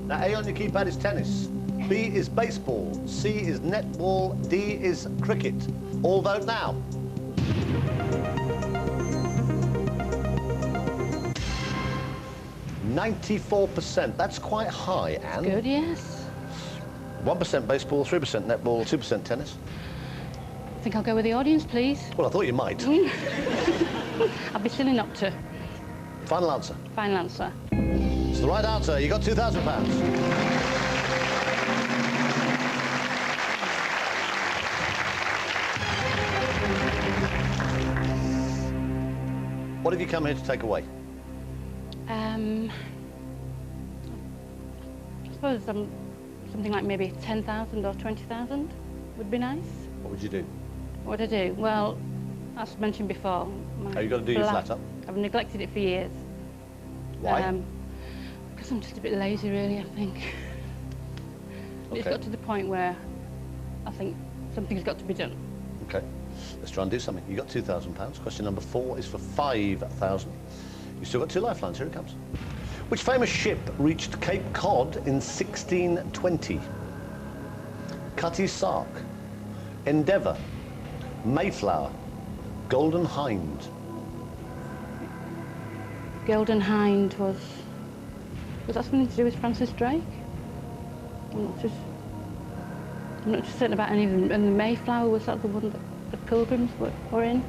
[SPEAKER 1] Now, A on your keypad is tennis. B is baseball. C is netball. D is cricket. All vote now. %. That's quite high, Anne.
[SPEAKER 20] Good, yes.
[SPEAKER 1] 1% baseball, 3% netball, 2% tennis.
[SPEAKER 20] I think I'll go with the audience, please.
[SPEAKER 1] Well, I thought you might.
[SPEAKER 20] I'd be silly not to.
[SPEAKER 1] Final answer.
[SPEAKER 20] Final answer.
[SPEAKER 1] It's the right answer. You got £2,000. What have you come here to take away?
[SPEAKER 20] I suppose something like maybe 10,000 or 20,000 would be nice.
[SPEAKER 1] What would you do?
[SPEAKER 20] What would I do? Well, as mentioned before...
[SPEAKER 1] Oh, you've got to do your flat up?
[SPEAKER 20] I've neglected it for years.
[SPEAKER 1] Why?
[SPEAKER 20] Because I'm just a bit lazy, really, I think. It's got to the point where I think something's got to be done.
[SPEAKER 1] OK. Let's try and do something. You got £2,000. Question number 4 is for 5,000. You've still got 2 lifelines. Here it comes. Which famous ship reached Cape Cod in 1620? Cutty Sark, Endeavour, Mayflower, Golden Hind.
[SPEAKER 20] Golden Hind was that something to do with Francis Drake? I'm not just certain about any of them. And the Mayflower, was that the one that the Pilgrims were in?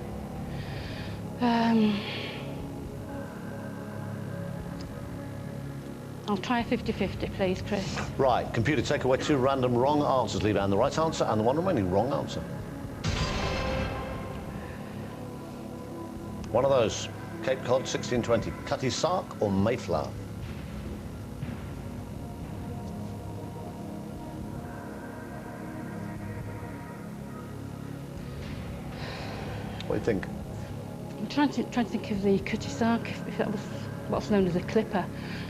[SPEAKER 20] I'll try 50-50, please, Chris.
[SPEAKER 1] Right, computer, take away 2 random wrong answers. Leave out the right answer and the one remaining wrong answer. One of those. Cape Cod, 1620. Cutty Sark or Mayflower? What do you think?
[SPEAKER 20] I'm trying to think of the Cutty Sark, if that was what's known as a clipper.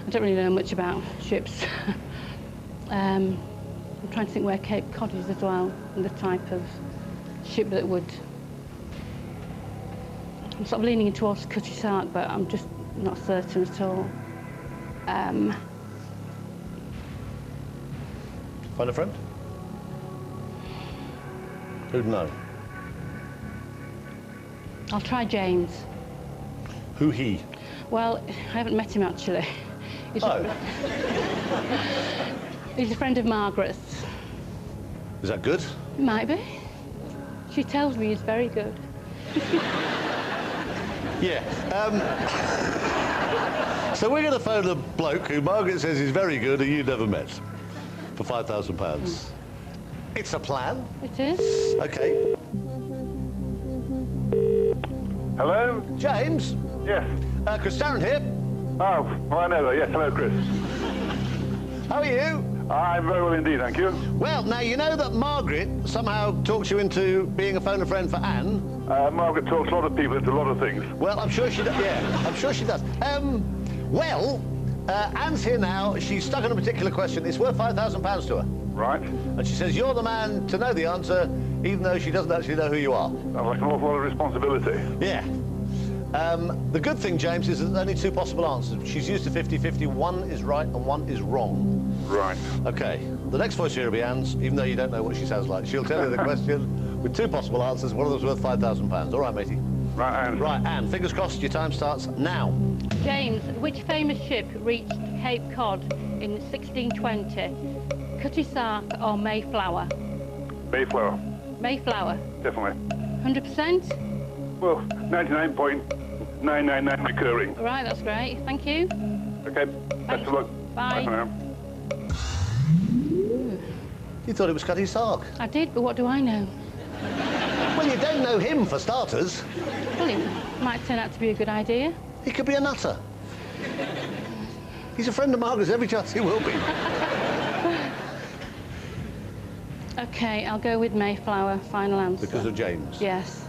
[SPEAKER 20] I don't really know much about ships. I'm trying to think where Cape Cod is as well, and the type of ship that would... I'm sort of leaning towards Cutty Sark, but I'm just not certain at all.
[SPEAKER 1] Find a friend? Who'd know?
[SPEAKER 20] I'll try James.
[SPEAKER 1] Who he?
[SPEAKER 20] Well, I haven't met him actually. He's he's a friend of Margaret's.
[SPEAKER 1] Is that good?
[SPEAKER 20] It might be. She tells me he's very good.
[SPEAKER 1] Yeah. So we're going to phone a bloke who Margaret says is very good and you never met. for £5,000. It's a plan.
[SPEAKER 20] It is.
[SPEAKER 1] OK.
[SPEAKER 21] Hello?
[SPEAKER 1] James?
[SPEAKER 21] Yes.
[SPEAKER 1] Chris Tarrant here.
[SPEAKER 21] Oh, well, I know that. Yes, hello, Chris.
[SPEAKER 1] How are you?
[SPEAKER 21] I'm very well indeed, thank you.
[SPEAKER 1] Well, now, you know that Margaret somehow talks you into being a phone a friend for Anne?
[SPEAKER 21] Margaret talks a lot of people into a lot of things.
[SPEAKER 1] Well, I'm sure she does. Yeah, I'm sure she does. Anne's here now. She's stuck on a particular question. It's worth £5,000 to her.
[SPEAKER 21] Right.
[SPEAKER 1] And she says you're the man to know the answer, even though she doesn't actually know who you are.
[SPEAKER 21] Sounds like an awful lot of responsibility.
[SPEAKER 1] Yeah. The good thing, James, is there's only two possible answers. She's used to 50-50. One is right and one is wrong.
[SPEAKER 21] Right.
[SPEAKER 1] OK. The next voice here will be Anne's, even though you don't know what she sounds like. She'll tell you the question with two possible answers. One of them's worth £5,000. All right, matey?
[SPEAKER 21] Right, Anne.
[SPEAKER 1] Right, Anne. Fingers crossed. Your time starts now.
[SPEAKER 20] James, which famous ship reached Cape Cod in 1620? Cutty Sark or Mayflower?
[SPEAKER 21] Mayflower.
[SPEAKER 20] Mayflower.
[SPEAKER 21] Definitely.
[SPEAKER 20] 100%?
[SPEAKER 21] Well, 99.999 recurring.
[SPEAKER 20] Right, that's great. Thank you.
[SPEAKER 21] OK. Best of luck.
[SPEAKER 20] Bye.
[SPEAKER 21] Bye for now.
[SPEAKER 1] You thought it was Cutty Sark.
[SPEAKER 20] I did, but what do I know?
[SPEAKER 1] Well, you don't know him, for starters.
[SPEAKER 20] Well, it might turn out to be a good idea.
[SPEAKER 1] He could be a nutter. He's a friend of Margaret's. Every chance he will be.
[SPEAKER 20] OK, I'll go with Mayflower. Final answer.
[SPEAKER 1] Because of James?
[SPEAKER 20] Yes.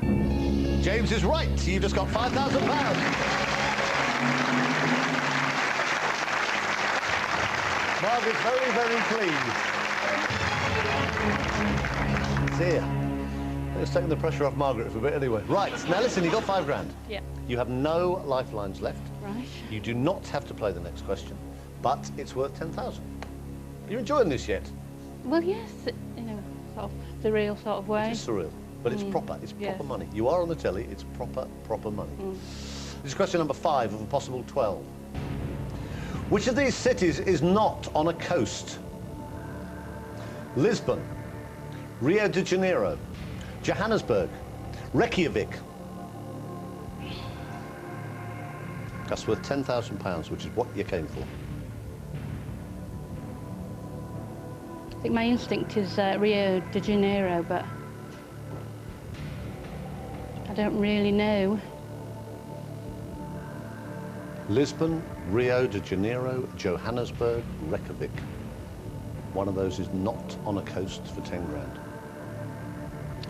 [SPEAKER 1] James is right. You've just got £5,000. Margaret's very, very pleased. Dear. It's taking the pressure off Margaret for a bit anyway. Right, now listen, you got £5,000.
[SPEAKER 20] Yeah.
[SPEAKER 1] You have no lifelines left.
[SPEAKER 20] Right.
[SPEAKER 1] You do not have to play the next question, but it's worth £10,000. Are you enjoying this yet?
[SPEAKER 20] Well, yes, you know, sort of surreal sort of way.
[SPEAKER 1] It's surreal, but it's proper. It's proper money. You are on the telly. It's proper money. This is question number 5 of a possible 12. Which of these cities is not on a coast? Lisbon, Rio de Janeiro, Johannesburg, Reykjavik. That's worth £10,000, which is what you came for.
[SPEAKER 20] I think my instinct is Rio de Janeiro, but I don't really know.
[SPEAKER 1] Lisbon, Rio de Janeiro, Johannesburg, Reykjavik. One of those is not on a coast for £10,000.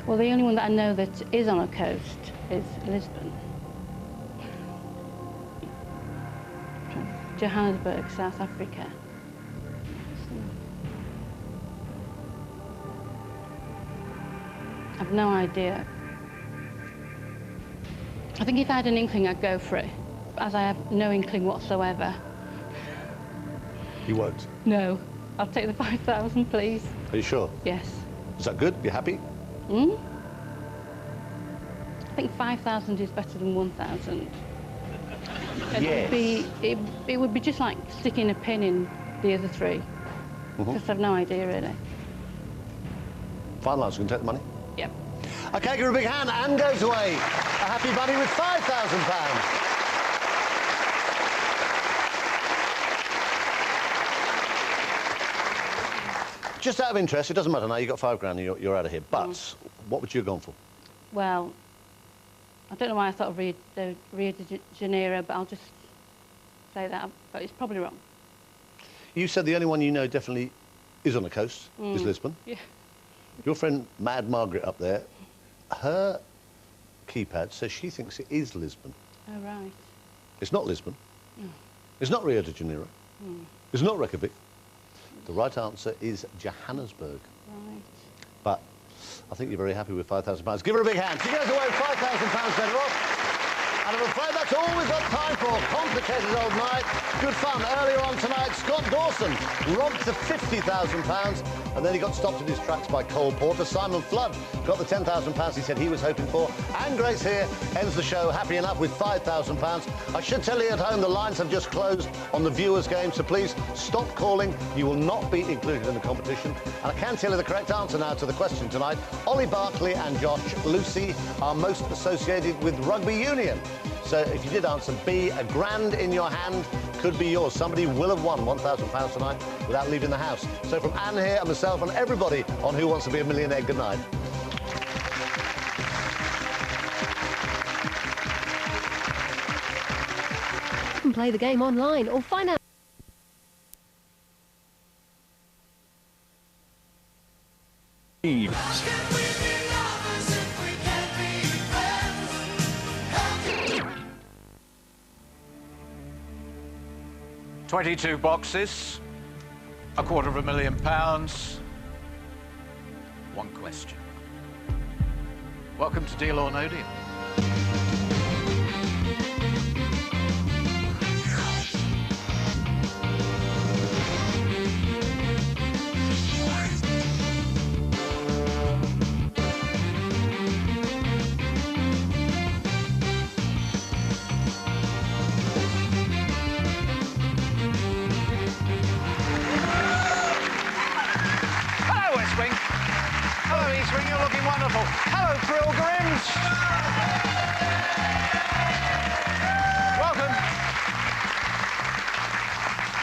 [SPEAKER 20] Well, the only one that I know that is on a coast is Lisbon. Johannesburg, South Africa. I've no idea. I think if I had an inkling, I'd go for it, as I have no inkling whatsoever.
[SPEAKER 1] You won't?
[SPEAKER 20] No. I'll take the 5,000, please.
[SPEAKER 1] Are you sure?
[SPEAKER 20] Yes.
[SPEAKER 1] Is that good? You happy?
[SPEAKER 20] I think 5,000 is better than 1,000.
[SPEAKER 1] Yes.
[SPEAKER 20] It would be just like sticking a pin in the other three. Because I've no idea, really.
[SPEAKER 1] Final answer, can you take the money?
[SPEAKER 20] Yep.
[SPEAKER 1] OK, give her a big hand. Anne goes away. A happy bunny with £5,000. Just out of interest, it doesn't matter now, you've got £5,000, you're out of here. But what would you have gone for?
[SPEAKER 20] Well, I don't know why I thought of Rio de Janeiro, but I'll just say that, but it's probably wrong.
[SPEAKER 1] You said the only one you know definitely is on the coast is Lisbon.
[SPEAKER 20] Yeah.
[SPEAKER 1] Your friend Mad Margaret up there, her keypad says she thinks it is Lisbon.
[SPEAKER 20] Oh, right.
[SPEAKER 1] It's not Lisbon. It's not Rio de Janeiro. It's not Reykjavik. The right answer is Johannesburg.
[SPEAKER 20] Right.
[SPEAKER 1] But I think you're very happy with £5,000. Give her a big hand. She goes away with £5,000 better off. And I'm afraid that's all we've got time for. Complicated old night. Good fun. Earlier on tonight, Scott Dawson robbed to £50,000, and then he got stopped in his tracks by Cole Porter. Simon Flood got the £10,000 he said he was hoping for. And Grace here ends the show happy enough with £5,000. I should tell you at home the lines have just closed on the viewers' game, so please stop calling. You will not be included in the competition. And I can tell you the correct answer now to the question tonight. Ollie Barkley and Josh Lucy are most associated with rugby union. So if you did answer B, a grand in your hand could be yours. Somebody will have won £1,000 tonight without leaving the house. So from Anne here and myself and everybody on Who Wants to Be a Millionaire, good night.
[SPEAKER 3] You can play the game online or find out.
[SPEAKER 22] 22 boxes, £250,000, one question. Welcome to Deal or No Deal. Hello, East Wing, you're looking wonderful. Hello, Pilgrims. Welcome.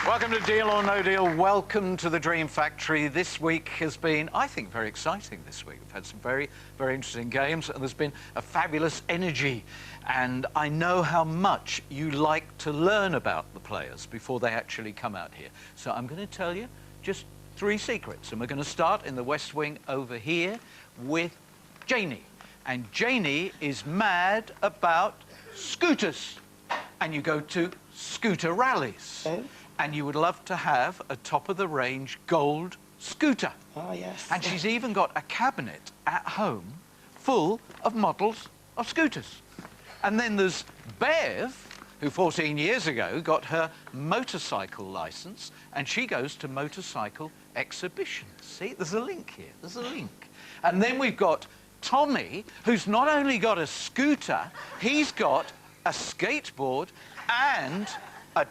[SPEAKER 22] Welcome to Deal or No Deal. Welcome to the Dream Factory. This week has been, I think, very exciting this week. We've had some very, very interesting games, and there's been a fabulous energy. And I know how much you like to learn about the players before they actually come out here. So I'm going to tell you just 3 secrets, and we're going to start in the West Wing over here with Janie. And Janie is mad about scooters. And you go to scooter rallies. And you would love to have a top-of-the-range gold scooter.
[SPEAKER 23] Oh, yes.
[SPEAKER 22] And she's even got a cabinet at home full of models of scooters. And then there's Bev, who 14 years ago got her motorcycle licence, and she goes to motorcycle exhibitions. See, there's a link here, there's a link. And then we've got Tommy, who's not only got a scooter, he's got a skateboard and a